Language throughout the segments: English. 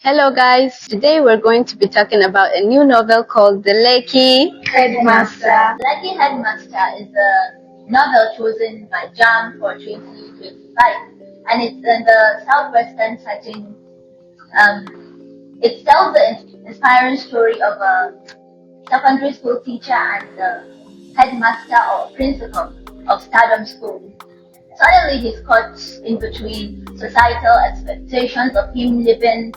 Hello guys, today we're going to be talking about a new novel called The Lekki Headmaster. Lekki Headmaster is a novel chosen by Jam for 2025, and it's in the southwestern setting. It tells the inspiring story of a secondary school teacher and the headmaster or principal of Stardom School. Suddenly, he's caught in between societal expectations of him living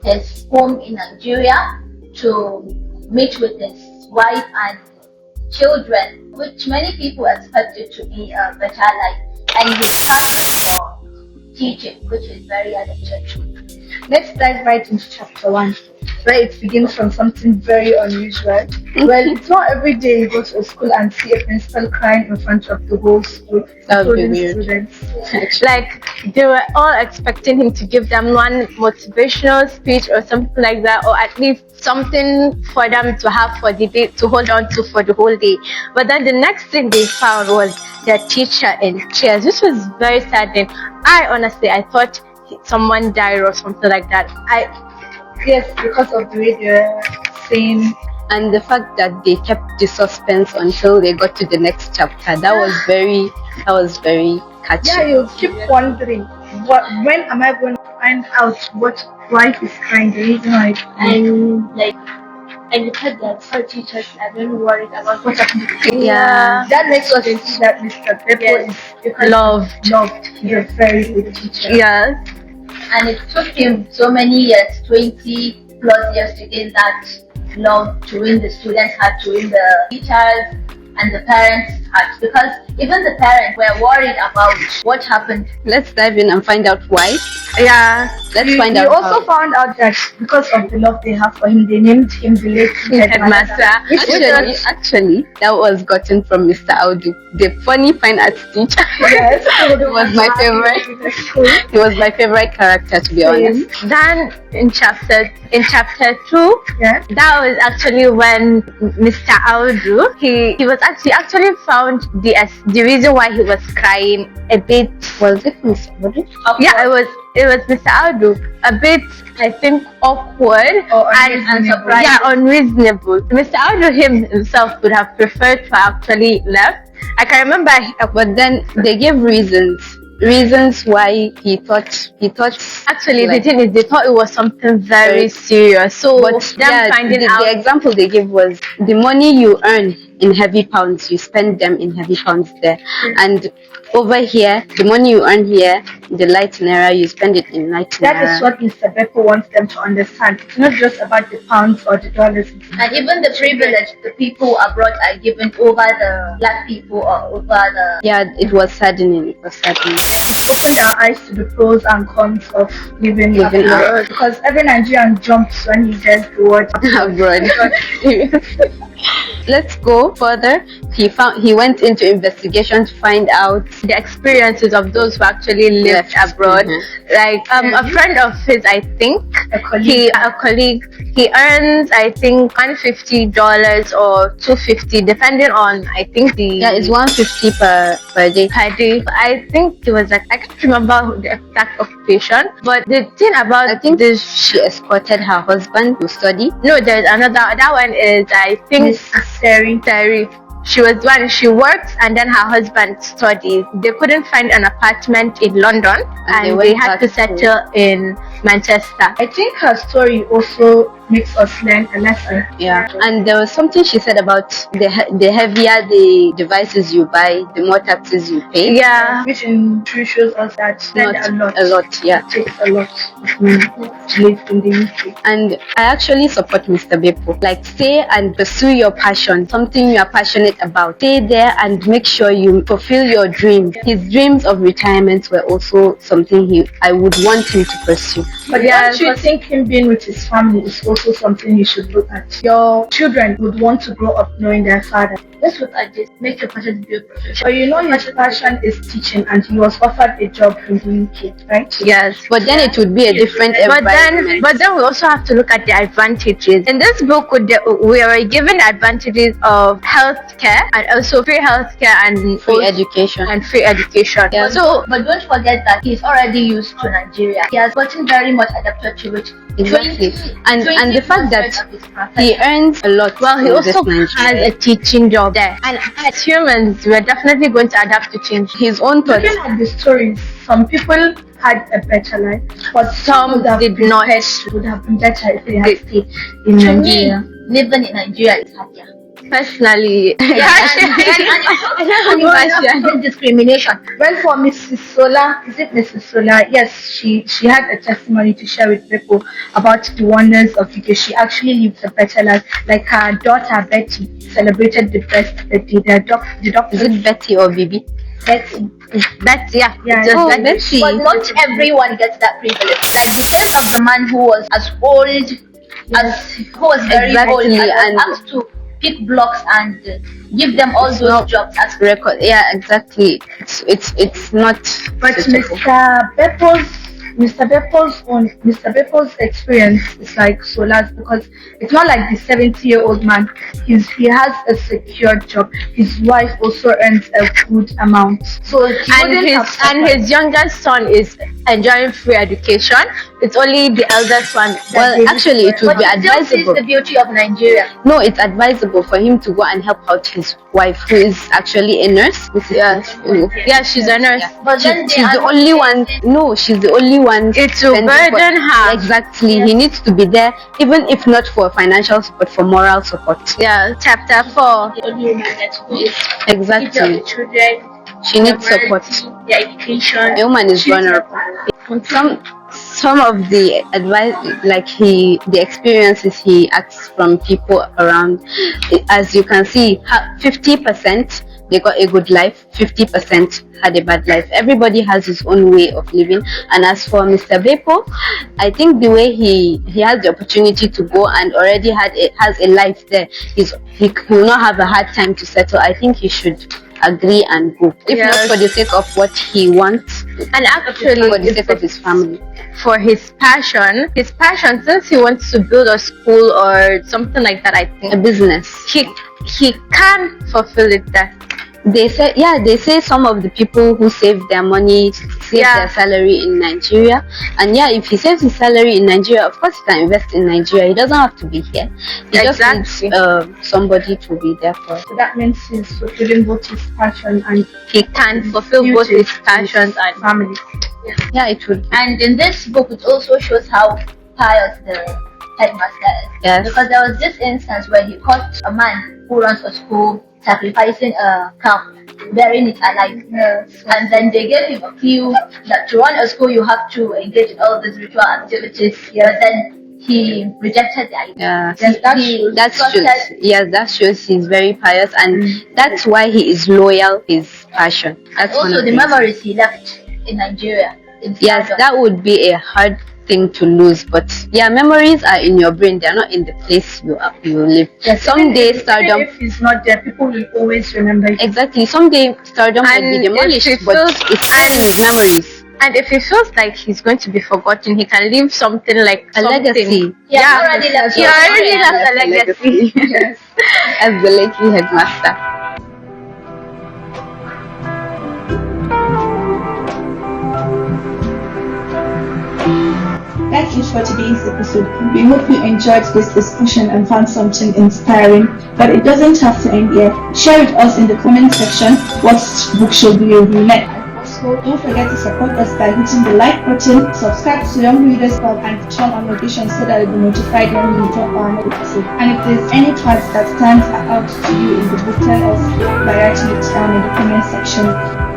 his home in Nigeria to meet with his wife and children, which many people expected to be a better life, and his passion for teaching, which is very addictive. Let's dive right into chapter 1, where it begins from something very unusual. Well, it's not every day you go to a school and see a principal crying in front of the whole school, That would be including weird. students. Like they were all expecting him to give them one motivational speech or something like that, or at least something for them to have for the day, to hold on to for the whole day. But then the next thing they found was their teacher in tears, which was very saddening. I thought someone died or something like that. Yes, because of the way they're saying. And the fact that they kept the suspense until they got to the next chapter, that was very catchy. Yeah, you keep wondering, when am I going to find out why he's crying, the reason why he's crying. And the fact that all teachers are very worried about what happened to him. Yeah. That makes us see that Mr. Pepper is because Loved. He's a very good teacher. Yes. And it took him so many years, 20 plus years, to gain that love, to win the students' heart, to win the teachers and the parents' heart, because even the parents were worried about what happened. Let's dive in and find out why. Yeah. Let's find We out also how. found out that because of the love they have for him, they named him the Lekki Headmaster. Headmaster. Actually, that was gotten from Mr. Audu, the funny fine arts teacher. Yes, He was my favorite. He was my favorite character, to be honest. Then in chapter 2, Yeah. that was actually when Mr. Audu he was actually found the reason why he was crying a bit. Was it Mr. Audu? Yeah, it was Mr. Audu, a bit, I think, awkward Or and unreasonable. surprised. Yeah, unreasonable. Mr. Audu himself would have preferred to actually left. I can remember, But then they gave reasons why he thought actually like, the thing is they thought it was something very serious. So but them finding out. the example they gave was the money you earn in heavy pounds, you spend them in heavy pounds there, and over here, the money you earn here, the light naira, you spend it in light naira. That is what Mr. Beppo wants them to understand. It's not just about the pounds or the dollars. And even the privilege the people abroad are given over the black people or over the. Yeah, it was saddening. It opened our eyes to the pros and cons of living Living abroad. abroad. Because every Nigerian jumps when he says the word abroad. Let's go further. He went into investigation to find out The experiences of those who actually lived abroad. Like a friend of his, I think, a colleague. he earns, I think, $150 or $250, depending on, I think, it's $150 per day. per day. I think it was like, I can't remember the exact occupation, but the thing about I think she escorted her husband to study. no, there's another. That one is, I think, Terry. She was one. She works and then her husband studies. They couldn't find an apartment in London, and they had to settle in Manchester. I think her story also makes us learn a lesson. Yeah, and there was something she said about the heavier the devices you buy, the more taxes you pay. Yeah. Which in truth shows us that Not a lot, yeah. It takes a lot of money to live in the UK. And I actually support Mr. Beppo. Like, stay and pursue your passion, something you are passionate about. Stay there and make sure you fulfill your dreams. His dreams of retirement were also something I would want him to pursue. But don't you think him being with his family is also something you should look at? Your children would want to grow up knowing their father. Let's look at this. Make your passion be a profession. But you know his passion is teaching, and he was offered a job in the UK, right? Yes. But then it would be a different environment. But then we also have to look at the advantages. In this book, we are given the advantages of healthcare and also free healthcare and Free education. and free education. Yeah. But don't forget that he's already used to Nigeria. He has gotten very very much adapted to it. Exactly. 20 And the fact that 20% of his profession. he earns a lot. Well, he in also this has Nigeria. a teaching job there. And as humans, we're definitely going to adapt to change. His own thoughts. Looking at the stories, some people had a better life, but Some would have did been not. better- would have been better if they had stayed in To Nigeria. me, living in Nigeria is happier. Personally, And discrimination. Well, for Mrs. Sola, is it Mrs. Sola? Yes, she had a testimony to share with people about the wonders of UK. She actually lived a better life. Like her daughter Betty celebrated the best birthday. The doctor Is it Betty or Bibi? Betty. that's Yeah, just Oh, like Betty. But not everyone gets that privilege. Like the case of the man who was as old as who was very Exactly, old and and- was asked to pick blocks and give them all those not- jobs as Record. Yeah, exactly. It's not. But suitable. Mr. Beppo's experience is like Sola's, because it's not like the 70-year-old man. He has a secure job. His wife also earns a good amount. So he wouldn't have and suffered. his youngest son is enjoying free education. It's only the eldest one. Well, they actually, it would but be he still sees advisable. the beauty of Nigeria. No, it's advisable for him to go and help out his wife, who is actually a nurse. Yeah, she's a nurse. But then they She's are the not only one. facing- No, she's the only one. It will spending burden her. Exactly. He needs to be there, even if not for financial support, for moral support. Yeah, chapter 4. The only woman gets to do is Exactly. the children, She needs their support. morality, their education. A woman is vulnerable. Some of the advice, like the experiences he asks from people around, as you can see, 50% they got a good life, 50% had a bad life. Everybody has his own way of living. And as for Mr. Beppo, I think the way he has the opportunity to go and already has a life there, he will not have a hard time to settle. I think he should agree and go, if Yes. not for the sake of what he wants, And actually, for the sake of his family. for his passion, since he wants to build a school or something like that, I A think business. he can fulfill it there. They say some of the people who save their money save Yeah. their salary in Nigeria, and if he saves his salary in Nigeria, of course he can invest in Nigeria. He doesn't have to be here. He Exactly. just needs somebody to be there for. So that means he's fulfilling both his passion and He can fulfill both his passions and family. Yeah, it would. And in this book, it also shows how pious the headmaster is. Yes. Because there was this instance where he caught a man who runs a school sacrificing a cow, burying it alive. And then they gave him a clue that to run a school, you have to engage in all these ritual activities. But then he rejected the idea. Yeah. Yes, That trusted- shows. Yes, that shows he's very pious, and that's why he is loyal. His passion. That's one Also, of the the memories he left in Nigeria. In Yes, Stardom. that would be a hard thing to lose, but memories are in your brain. They're not in the place you live. Yes, Someday even stardom. if he's not there, people will always remember it. Exactly. Someday stardom might be And demolished, if it but feels- it's still in his memories. And if he feels like he's going to be forgotten, he can leave something like A something. legacy. Yeah, he already left. He already left a That's a legacy. Yes. As the Lekki Headmaster. That's it for today's episode. We hope you enjoyed this discussion and found something inspiring, but it doesn't have to end here. Share with us in the comment section what book should be reviewed next. Also, don't forget to support us by hitting the like button, subscribe to Young Readers Club, and turn on notifications so that you'll be notified when we drop our next episode. And if there's any part that stands out to you in the book, tell us by writing it down in the comment section.